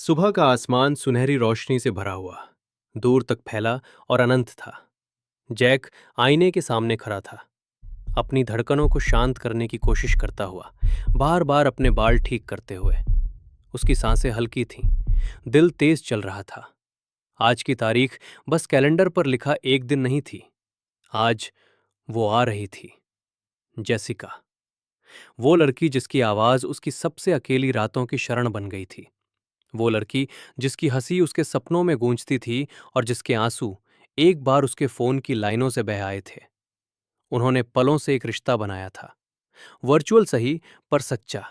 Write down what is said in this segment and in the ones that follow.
सुबह का आसमान सुनहरी रोशनी से भरा हुआ, दूर तक फैला और अनंत था। जैक आईने के सामने खड़ा था, अपनी धड़कनों को शांत करने की कोशिश करता हुआ, बार बार अपने बाल ठीक करते हुए। उसकी सांसें हल्की थीं, दिल तेज चल रहा था। आज की तारीख बस कैलेंडर पर लिखा एक दिन नहीं थी। आज वो आ रही थी, जेसिका। वो लड़की जिसकी आवाज उसकी सबसे अकेली रातों की शरण बन गई थी। वो लड़की जिसकी हंसी उसके सपनों में गूंजती थी और जिसके आंसू एक बार उसके फोन की लाइनों से बह आए थे। उन्होंने पलों से एक रिश्ता बनाया था, वर्चुअल सही पर सच्चा।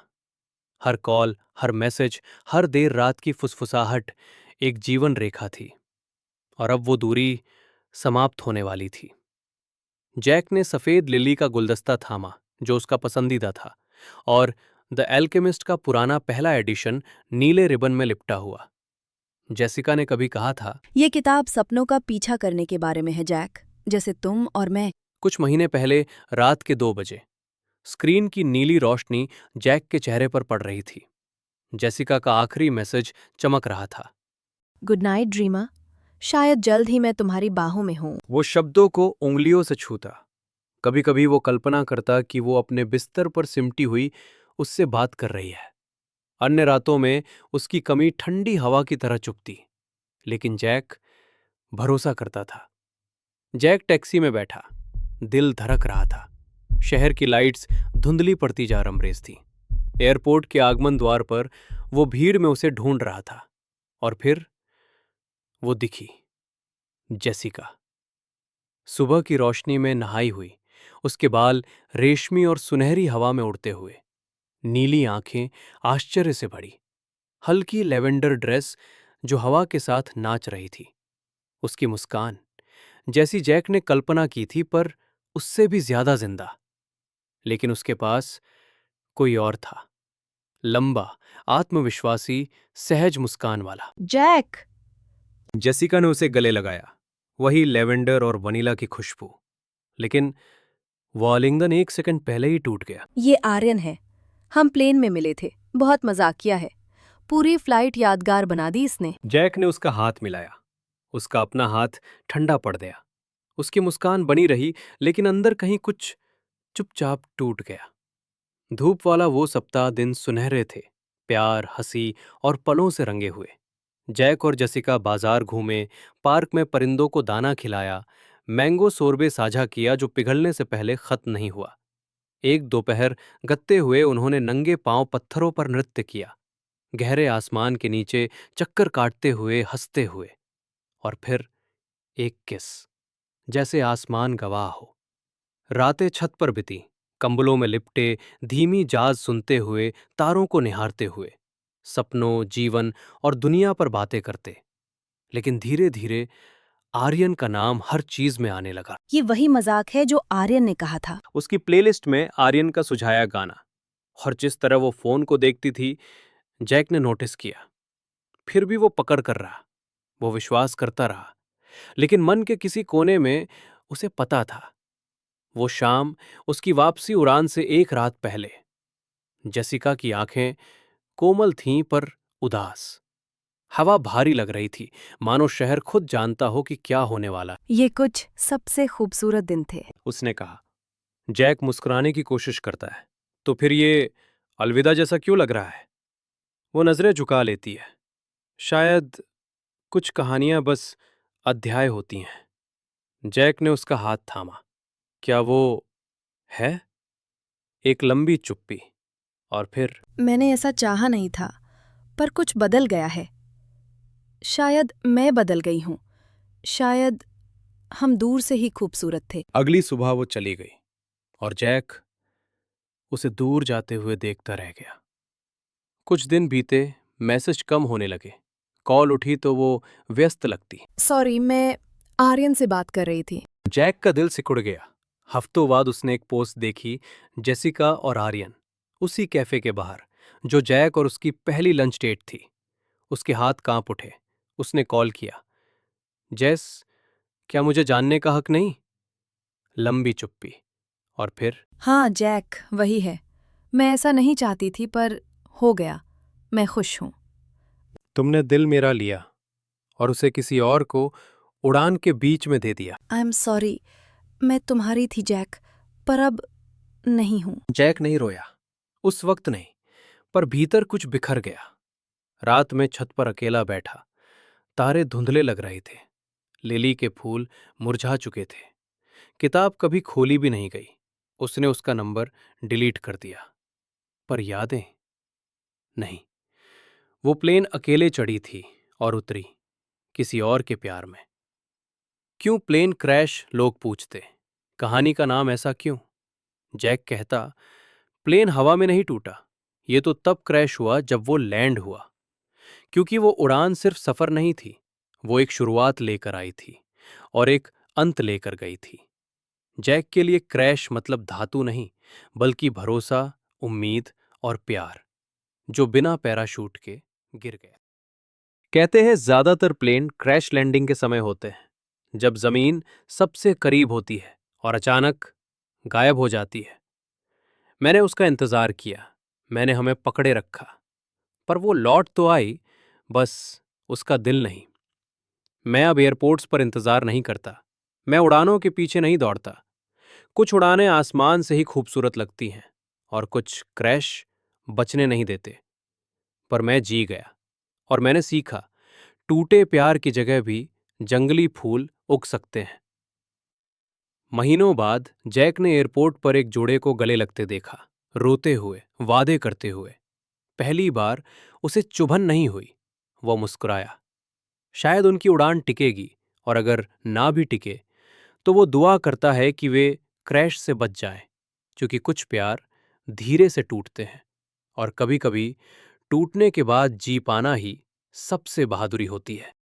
हर कॉल, हर मैसेज, हर देर रात की फुसफुसाहट एक जीवन रेखा थी। और अब वो दूरी समाप्त होने वाली थी। जैक ने सफेद लिली का गुलदस्ता थामा जो उसका पसंदीदा था, और द एल्केमिस्ट का पुराना पहला एडिशन नीले रिबन में लिपटा हुआ। जेसिका ने कभी कहा था, ये किताब सपनों का पीछा करने के बारे में है जैक, जैसे तुम और मैं। कुछ महीने पहले रात के 2 बजे स्क्रीन की नीली रोशनी जैक के चेहरे पर पड़ रही थी। जेसिका का आखिरी मैसेज चमक रहा था। गुड नाइट ड्रीमा, शायद जल्द ही मैं तुम्हारी बाहों में हूँ। वो शब्दों को उंगलियों से छूता। कभी कभी वो कल्पना करता कि वो अपने बिस्तर पर सिमटी हुई उससे बात कर रही है। अन्य रातों में उसकी कमी ठंडी हवा की तरह चुभती, लेकिन जैक भरोसा करता था। जैक टैक्सी में बैठा, दिल धड़क रहा था। शहर की लाइट्स धुंधली पड़ती जा रमरेज थी। एयरपोर्ट के आगमन द्वार पर वो भीड़ में उसे ढूंढ रहा था, और फिर वो दिखी, जेसिका। सुबह की रोशनी में नहाई हुई, उसके बाल रेशमी और सुनहरी हवा में उड़ते हुए, नीली आंखें आश्चर्य से भरी, हल्की लेवेंडर ड्रेस जो हवा के साथ नाच रही थी। उसकी मुस्कान जैसी जैक ने कल्पना की थी, पर उससे भी ज्यादा जिंदा। लेकिन उसके पास कोई और था, लंबा, आत्मविश्वासी, सहज मुस्कान वाला। जैक! जेसिका ने उसे गले लगाया, वही लेवेंडर और वनीला की खुशबू। लेकिन वो आलिंगन 1 सेकंड पहले ही टूट गया। ये आर्यन है, हम प्लेन में मिले थे, बहुत मजाक किया है। पूरी फ्लाइट यादगार बना दी इसने। जैक ने उसका हाथ मिलाया, उसका अपना हाथ ठंडा पड़ गया। उसकी मुस्कान बनी रही, लेकिन अंदर कहीं कुछ चुपचाप टूट गया। धूप वाला वो सप्ताह दिन सुनहरे थे, प्यार, हंसी और पलों से रंगे हुए। जैक और जसिका बाजार घूमे, पार्क में परिंदों को दाना खिलाया, मैंगो सोरबे साझा किया जो पिघलने से पहले खत्म नहीं हुआ। एक दोपहर गत्ते हुए उन्होंने नंगे पांव पत्थरों पर नृत्य किया, गहरे आसमान के नीचे चक्कर काटते हुए, हंसते हुए। और फिर एक किस, जैसे आसमान गवाह हो। रातें छत पर बिती, कंबलों में लिपटे, धीमी जाज सुनते हुए, तारों को निहारते हुए, सपनों, जीवन और दुनिया पर बातें करते। लेकिन धीरे धीरे आर्यन का नाम हर चीज में आने लगा। ये वही मजाक है जो आर्यन ने कहा था। उसकी प्लेलिस्ट में आर्यन का सुझाया गाना, और जिस तरह वो फोन को देखती थी, जैक ने नोटिस किया। फिर भी वो पकड़ कर रहा, वो विश्वास करता रहा। लेकिन मन के किसी कोने में उसे पता था, वो शाम उसकी वापसी उड़ान से एक रात पहले। जेसिका की आंखें कोमल थीं पर उदास। हवा भारी लग रही थी, मानो शहर खुद जानता हो कि क्या होने वाला। ये कुछ सबसे खूबसूरत दिन थे। उसने कहा। जैक मुस्कुराने की कोशिश करता है। तो फिर ये अलविदा जैसा क्यों लग रहा है? वो नजरें झुका लेती है। शायद कुछ कहानियां बस अध्याय होती हैं। जैक ने उसका हाथ थामा। क्या वो है? एक लंबी चुप्पी, और फिर मैंने ऐसा चाहा नहीं था, पर कुछ बदल गया है। शायद मैं बदल गई हूँ, शायद हम दूर से ही खूबसूरत थे। अगली सुबह वो चली गई, और जैक उसे दूर जाते हुए देखता रह गया। कुछ दिन बीते, मैसेज कम होने लगे। कॉल उठी तो वो व्यस्त लगती। सॉरी, मैं आर्यन से बात कर रही थी। जैक का दिल सिकुड़ गया। हफ्तों बाद उसने एक पोस्ट देखी, जेसिका और आर्यन उसी कैफे के बाहर, जो जैक और उसकी पहली लंच डेट थी। उसके हाथ कांप उठे। उसने कॉल किया। जैस, क्या मुझे जानने का हक नहीं? लंबी चुप्पी, और फिर हाँ जैक, वही है। मैं ऐसा नहीं चाहती थी, पर हो गया। मैं खुश हूँ। तुमने दिल मेरा लिया और उसे किसी और को उड़ान के बीच में दे दिया। आई एम सॉरी, मैं तुम्हारी थी जैक, पर अब नहीं हूं। जैक नहीं रोया, उस वक्त नहीं, पर भीतर कुछ बिखर गया। रात में छत पर अकेला बैठा, तारे धुंधले लग रहे थे, लिली के फूल मुरझा चुके थे, किताब कभी खोली भी नहीं गई। उसने उसका नंबर डिलीट कर दिया, पर यादें नहीं। वो प्लेन अकेले चढ़ी थी और उतरी किसी और के प्यार में। क्यों प्लेन क्रैश, लोग पूछते। कहानी का नाम ऐसा क्यों? जैक कहता, प्लेन हवा में नहीं टूटा, ये तो तब क्रैश हुआ जब वो लैंड हुआ। क्योंकि वो उड़ान सिर्फ सफर नहीं थी, वो एक शुरुआत लेकर आई थी और एक अंत लेकर गई थी। जैक के लिए क्रैश मतलब धातु नहीं, बल्कि भरोसा, उम्मीद और प्यार, जो बिना पैराशूट के गिर गया। कहते हैं ज्यादातर प्लेन क्रैश लैंडिंग के समय होते हैं, जब जमीन सबसे करीब होती है और अचानक गायब हो जाती है। मैंने उसका इंतजार किया, मैंने हमें पकड़े रखा, पर वो लौट तो आई, बस उसका दिल नहीं। मैं अब एयरपोर्ट्स पर इंतजार नहीं करता, मैं उड़ानों के पीछे नहीं दौड़ता। कुछ उड़ानें आसमान से ही खूबसूरत लगती हैं और कुछ क्रैश बचने नहीं देते। पर मैं जी गया और मैंने सीखा, टूटे प्यार की जगह भी जंगली फूल उग सकते हैं। महीनों बाद जैक ने एयरपोर्ट पर एक जोड़े को गले लगते देखा, रोते हुए, वादे करते हुए। पहली बार उसे चुभन नहीं हुई, वो मुस्कुराया। शायद उनकी उड़ान टिकेगी, और अगर ना भी टिके तो वो दुआ करता है कि वे क्रैश से बच जाएं, क्योंकि कुछ प्यार धीरे से टूटते हैं और कभी-कभी टूटने के बाद जी पाना ही सबसे बहादुरी होती है।